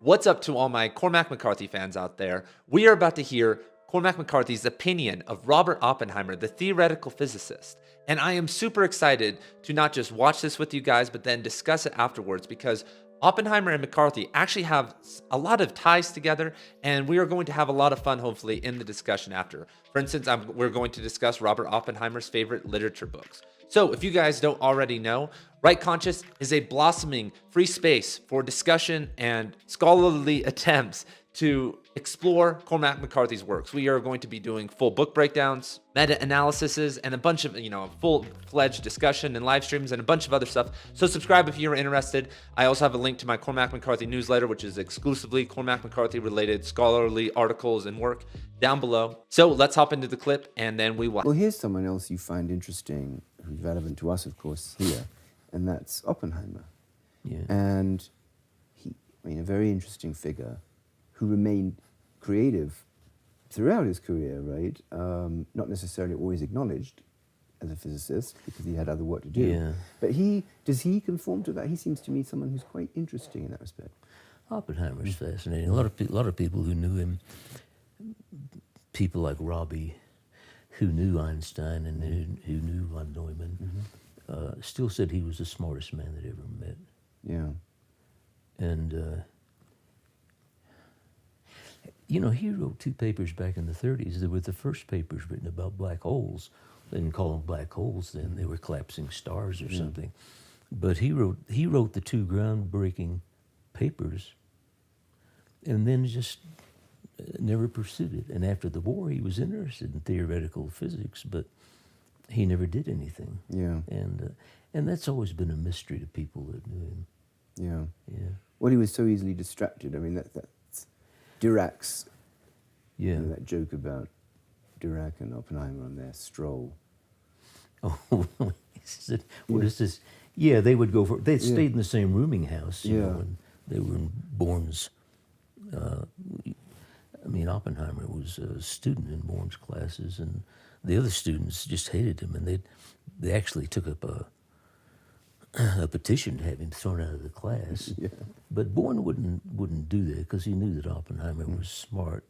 What's up to all my Cormac McCarthy fans out there? We are about to hear Cormac McCarthy's opinion of Robert Oppenheimer, the theoretical physicist. And I am super excited to not just watch this with you guys, but then discuss it afterwards because Oppenheimer and McCarthy actually have a lot of ties together, and we are going to have a lot of fun, hopefully, in the discussion after. For instance, we're going to discuss Robert Oppenheimer's favorite literature books. So, if you guys don't already know, Right Conscious is a blossoming free space for discussion and scholarly attempts to explore Cormac McCarthy's works. We are going to be doing full book breakdowns, meta-analyses, and a bunch of, full-fledged discussion and live streams and a bunch of other stuff. So subscribe if you're interested. I also have a link to my Cormac McCarthy newsletter, which is exclusively Cormac McCarthy-related scholarly articles and work down below. So let's hop into the clip, and then we will. Well, here's someone else you find interesting, who's relevant to us, of course, here, and that's Oppenheimer. Yeah. And a very interesting figure who remained creative throughout his career, right? Not necessarily always acknowledged as a physicist because he had other work to do. Yeah. But does he conform to that? He seems to me someone who's quite interesting in that respect. Oppenheimer's fascinating. A lot of people who knew him, people like Robbie, who knew Einstein and who knew von Neumann, still said he was the smartest man they'd ever met. Yeah. And he wrote 2 papers back in the 30s. They were the first papers written about black holes. They didn't call them black holes then. They were collapsing stars or something. But he wrote the 2 groundbreaking papers and then just never pursued it. And after the war, he was interested in theoretical physics, but he never did anything. Yeah. And that's always been a mystery to people that knew him. Yeah. Yeah. Well, he was so easily distracted. I mean, that's Dirac's, Yeah. that joke about Dirac and Oppenheimer on their stroll. Oh, he said, what is this? Yeah, they would go they stayed in the same rooming house, you know, when they were in Bourne's. Oppenheimer was a student in Bourne's classes, and the other students just hated him, and they actually took up a petition to have him thrown out of the class. Yeah. But Bourne wouldn't do that because he knew that Oppenheimer was smart.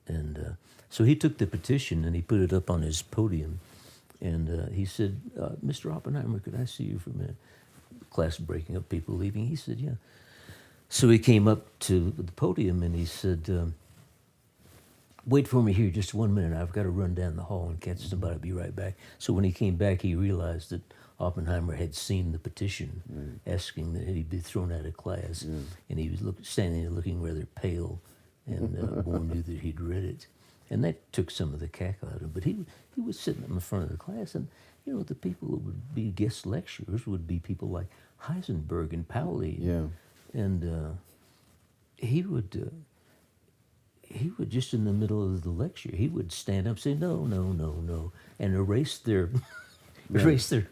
And so he took the petition and he put it up on his podium. And he said, Mr. Oppenheimer, could I see you for a minute? Class breaking up, people leaving. He said, yeah. So he came up to the podium and he said, wait for me here just 1 minute. I've got to run down the hall and catch somebody. I'll be right back. So when he came back, he realized that Oppenheimer had seen the petition asking that he be thrown out of class. And he was standing there looking rather pale, and Bourne knew that he'd read it. And that took some of the cackle out of him. But he was sitting in the front of the class, and the people who would be guest lecturers would be people like Heisenberg and Pauli. Yeah. And he would just in the middle of the lecture, he would stand up and say, no, and erase their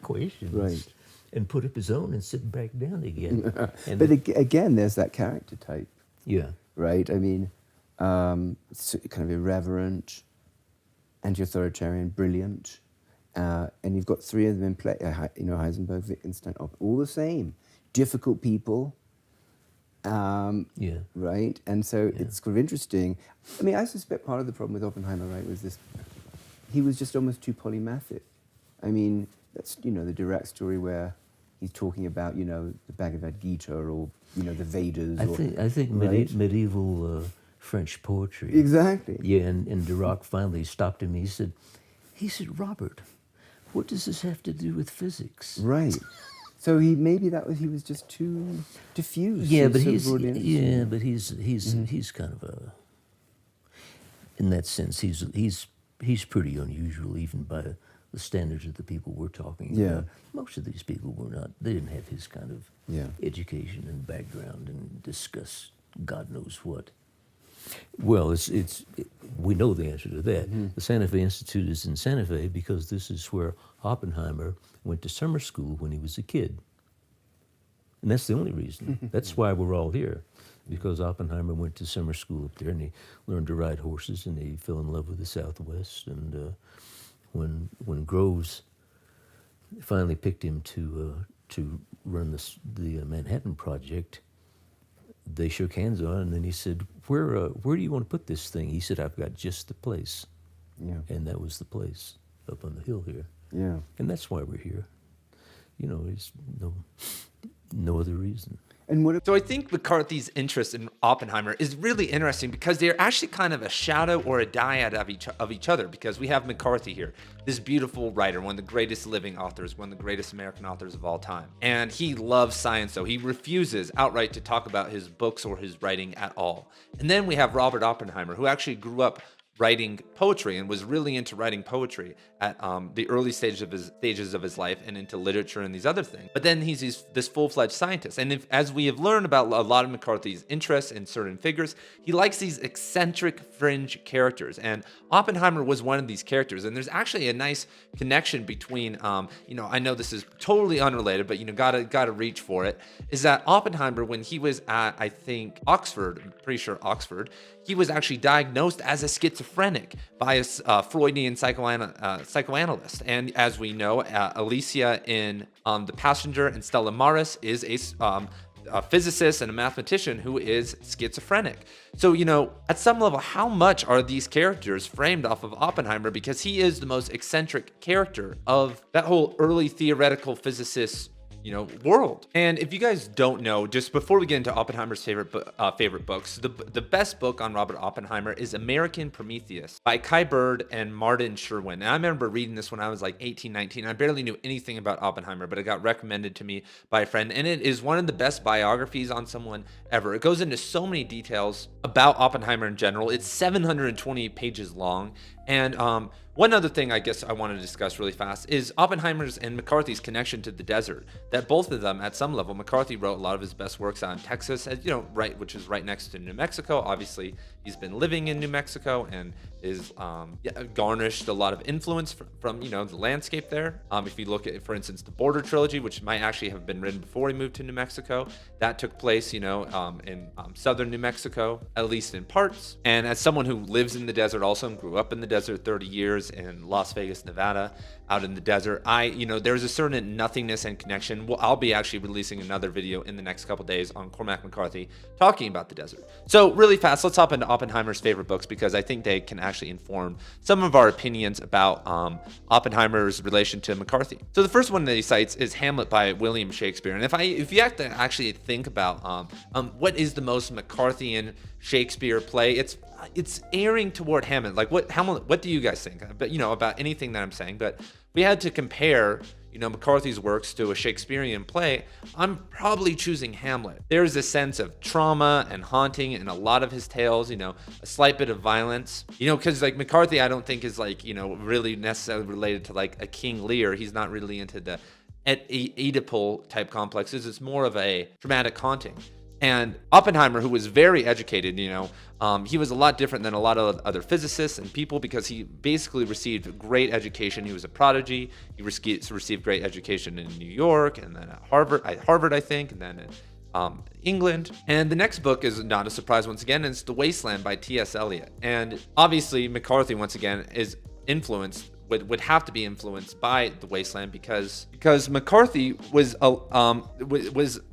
questions. Right. And put up his own and sit back down again. And But again, there's that character type. yeah. Right? I mean, kind of irreverent, anti-authoritarian, brilliant. And you've got 3 of them in play, Heisenberg, Wittgenstein, all the same. Difficult people. Yeah. Right? And so it's kind of interesting. I mean, I suspect part of the problem with Oppenheimer, right, was this, he was just almost too polymathic. I mean, that's, the Dirac story where he's talking about, the Bhagavad Gita or, the Vedas. I think right? medieval French poetry. Exactly. Yeah, and Dirac finally stopped him. He said, Robert, what does this have to do with physics? Right. So he was just too diffuse. Yeah, but so he's Mm-hmm. he's kind of a, in that sense, he's pretty unusual even by the standards of the people we're talking about. Most of these people they didn't have his kind of education and background and discuss God knows what. Well, we know the answer to that. Mm-hmm. The Santa Fe Institute is in Santa Fe because this is where Oppenheimer went to summer school when he was a kid. And that's the only reason. That's why we're all here, because Oppenheimer went to summer school up there and he learned to ride horses and he fell in love with the Southwest. And when Groves finally picked him to run the Manhattan Project, they shook hands on it, and then he said, where do you want to put this thing? He said, I've got just the place. Yeah. And that was the place up on the hill here. Yeah. And that's why we're here. You know, there's no other reason. And what? So I think McCarthy's interest in Oppenheimer is really interesting because they're actually kind of a shadow or a dyad of each other, because we have McCarthy here, this beautiful writer, one of the greatest living authors, one of the greatest American authors of all time. And he loves science, so he refuses outright to talk about his books or his writing at all. And then we have Robert Oppenheimer, who actually grew up writing poetry and was really into writing poetry at the early stages of his life and into literature and these other things. But then he's this full-fledged scientist. And as we have learned about a lot of McCarthy's interests in certain figures, he likes these eccentric fringe characters. And Oppenheimer was one of these characters. And there's actually a nice connection between, I know this is totally unrelated, but gotta reach for it, is that Oppenheimer, when he was at, I think, Oxford, I'm pretty sure Oxford, he was actually diagnosed as a schizophrenic by a Freudian psychoanalyst. And as we know, Alicia in The Passenger and Stella Maris is a physicist and a mathematician who is schizophrenic. So, at some level, how much are these characters framed off of Oppenheimer? Because he is the most eccentric character of that whole early theoretical physicist world. And if you guys don't know, just before we get into Oppenheimer's favorite books, the best book on Robert Oppenheimer is American Prometheus by Kai Bird and Martin Sherwin. And I remember reading this when I was like 18, 19. I barely knew anything about Oppenheimer, but it got recommended to me by a friend. And it is one of the best biographies on someone ever. It goes into so many details about Oppenheimer in general. It's 720 pages long. And one other thing I guess I want to discuss really fast is Oppenheimer's and McCarthy's connection to the desert. That both of them, at some level, McCarthy wrote a lot of his best works out in Texas, which is right next to New Mexico. Obviously, he's been living in New Mexico and is garnished a lot of influence from the landscape there. If you look at, for instance, the Border trilogy, which might actually have been written before he moved to New Mexico, that took place, in southern New Mexico, at least in parts. And as someone who lives in the desert also and grew up in the desert 30 years in Las Vegas, Nevada, out in the desert, there's a certain nothingness and connection. Well, I'll be actually releasing another video in the next couple days on Cormac McCarthy talking about the desert. So really fast, let's hop into Oppenheimer's favorite books, because I think they can actually inform some of our opinions about Oppenheimer's relation to McCarthy. So the first one that he cites is Hamlet by William Shakespeare. And if you have to actually think about what is the most McCarthyian Shakespeare play, it's airing toward Hamlet. Like what do you guys think? But about anything that I'm saying. But we had to compare McCarthy's works to a Shakespearean play, I'm probably choosing Hamlet. There's a sense of trauma and haunting in a lot of his tales, a slight bit of violence, because like McCarthy, I don't think is really necessarily related to like a King Lear. He's not really into the Oedipal type complexes. It's more of a dramatic haunting. And Oppenheimer, who was very educated, he was a lot different than a lot of other physicists and people, because he basically received great education. He was a prodigy. He received great education in New York, and then at Harvard, I think, and then in England. And the next book is not a surprise once again, and it's The Wasteland by T.S. Eliot. And obviously McCarthy, once again, is influenced would have to be influenced by The Wasteland because McCarthy was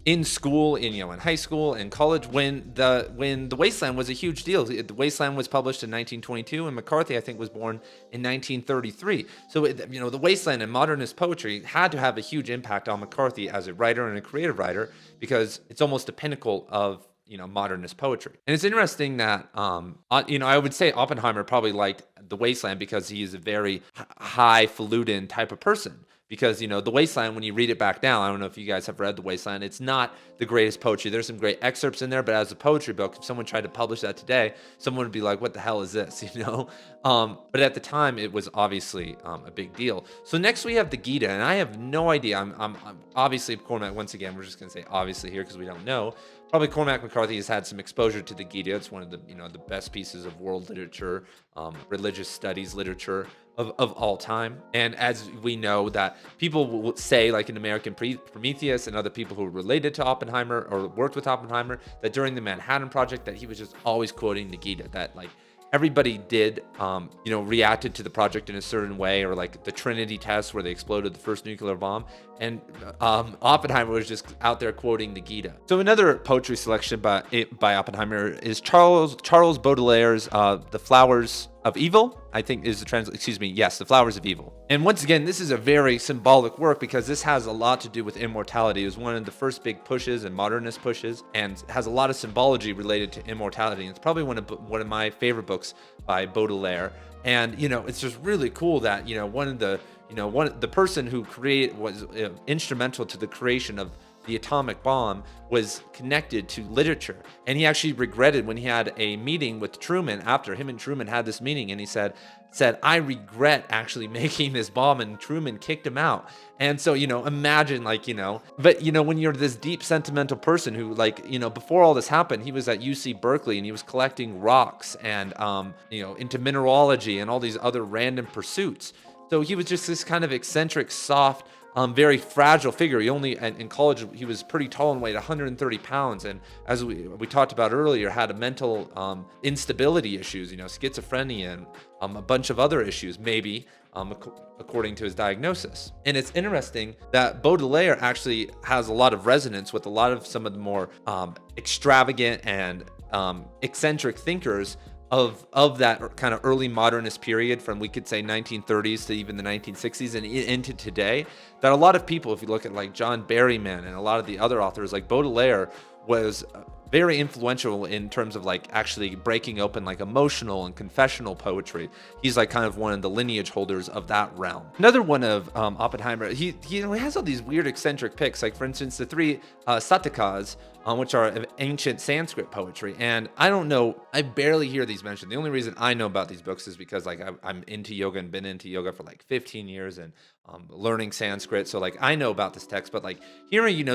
in school, in high school and college when The Wasteland was a huge deal. The Wasteland was published in 1922, and McCarthy, I think, was born in 1933. So The Wasteland and modernist poetry had to have a huge impact on McCarthy as a writer and a creative writer, because it's almost a pinnacle of modernist poetry. And it's interesting that, I would say Oppenheimer probably liked The Wasteland because he is a very highfalutin type of person. Because, The Wasteland, when you read it back down, I don't know if you guys have read The Wasteland, it's not the greatest poetry. There's some great excerpts in there, but as a poetry book, if someone tried to publish that today, someone would be like, what the hell is this, But at the time, it was obviously a big deal. So next we have the Gita, and I have no idea. I'm obviously, Cormac, once again, we're just going to say obviously here because we don't know. Probably Cormac McCarthy has had some exposure to the Gita. It's one of the, the best pieces of world literature, religious studies literature of all time. And as we know, that people will say, like in American Prometheus and other people who are related to Oppenheimer or worked with Oppenheimer, that during the Manhattan Project, that he was just always quoting the Gita, that like everybody did, reacted to the project in a certain way, or like the Trinity test where they exploded the first nuclear bomb. And Oppenheimer was just out there quoting the Gita. So another poetry selection by Oppenheimer is Charles Baudelaire's The Flowers of Evil, I think is The Flowers of Evil. And once again, this is a very symbolic work because this has a lot to do with immortality. It was one of the first big pushes and modernist pushes, and has a lot of symbology related to immortality. And it's probably one of my favorite books by Baudelaire. And it's just really cool that the person who was instrumental to the creation of the atomic bomb was connected to literature. And he actually regretted when he had a meeting with Truman, after him and Truman had this meeting, and he said, I regret actually making this bomb, and Truman kicked him out. And so, imagine but when you're this deep sentimental person who before all this happened, he was at UC Berkeley and he was collecting rocks and, into mineralogy and all these other random pursuits. So he was just this kind of eccentric, soft, very fragile figure. He only, in college, he was pretty tall and weighed 130 pounds. And as we talked about earlier, had a mental instability issues, schizophrenia and a bunch of other issues, maybe, according to his diagnosis. And it's interesting that Baudelaire actually has a lot of resonance with a lot of some of the more extravagant and eccentric thinkers of that kind of early modernist period, from, we could say, 1930s to even the 1960s and into today, that a lot of people, if you look at like John Berryman and a lot of the other authors, like Baudelaire was very influential in terms of actually breaking open emotional and confessional poetry. He's kind of one of the lineage holders of that realm. Another one of Oppenheimer, he has all these weird eccentric picks, for instance, the three Satakas, which are ancient Sanskrit poetry. And I don't know, I barely hear these mentioned. The only reason I know about these books is because I'm into yoga and been into yoga for 15 years and learning Sanskrit. So I know about this text, but hearing,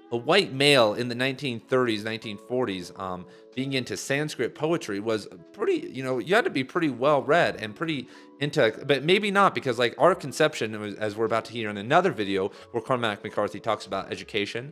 a white male in the 1930s, 1940s, being into Sanskrit poetry was pretty, you had to be pretty well read and pretty into, but maybe not, because our conception, as we're about to hear in another video where Cormac McCarthy talks about education,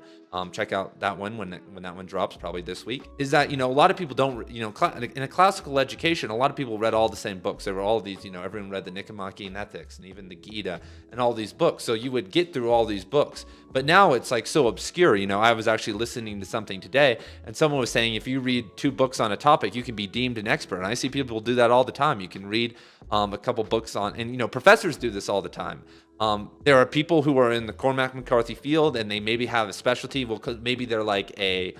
check out that one when that one drops, probably this week, is that, a lot of people don't, in a classical education, a lot of people read all the same books. There were all these, everyone read the Nicomachean Ethics and even the Gita and all these books. So you would get through all these books. But now it's so obscure. I was actually listening to something today and someone was saying, if you read 2 books on a topic, you can be deemed an expert. And I see people do that all the time. You can read a couple books on, and professors do this all the time. There are people who are in the Cormac McCarthy field and they maybe have a specialty. Well, maybe they're a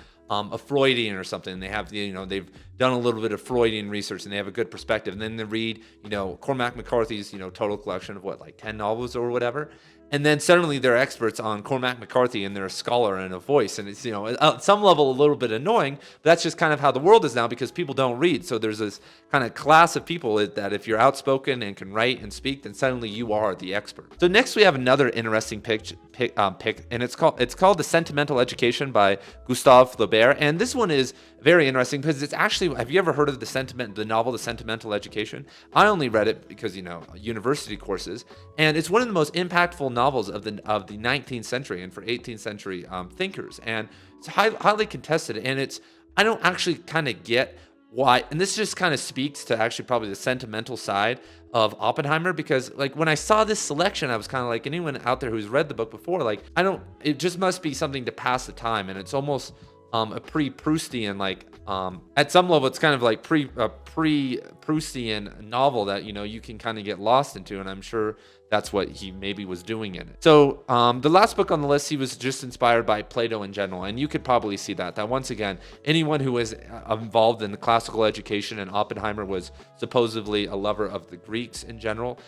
Freudian or something. They have, they've done a little bit of Freudian research and they have a good perspective. And then they read, Cormac McCarthy's, total collection of 10 novels or whatever. And then suddenly they're experts on Cormac McCarthy and they're a scholar and a voice. And it's, at some level, a little bit annoying, but that's just kind of how the world is now because people don't read. So there's this kind of class of people that if you're outspoken and can write and speak, then suddenly you are the expert. So next we have another interesting pick, and it's called The Sentimental Education by Gustave Flaubert. And this one is very interesting because it's actually, have you ever heard of the novel The Sentimental Education? I only read it because, university courses, and it's one of the most impactful novels of the 19th century and for 18th century thinkers, and it's highly contested. And I don't actually kind of get why, and this just kind of speaks to actually probably the sentimental side of Oppenheimer, because when I saw this selection, I was kind of like, anyone out there who's read the book before, it just must be something to pass the time, and it's almost a pre-Proustian, at some level, it's kind of pre-Proustian novel that, you can kind of get lost into, and I'm sure that's what he maybe was doing in it. So the last book on the list, he was just inspired by Plato in general, and you could probably see that once again, anyone who was involved in the classical education, and Oppenheimer was supposedly a lover of the Greeks in general,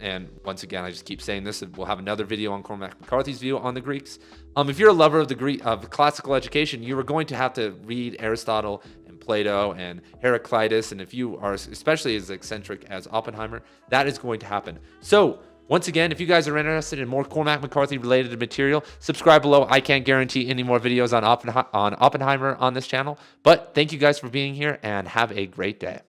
and once again, I just keep saying this, and we'll have another video on Cormac McCarthy's view on the Greeks. If you're a lover of classical education, you are going to have to read Aristotle and Plato and Heraclitus, and if you are especially as eccentric as Oppenheimer, that is going to happen. So once again, if you guys are interested in more Cormac McCarthy related material, subscribe below. I can't guarantee any more videos on Oppenheimer on this channel, but thank you guys for being here and have a great day.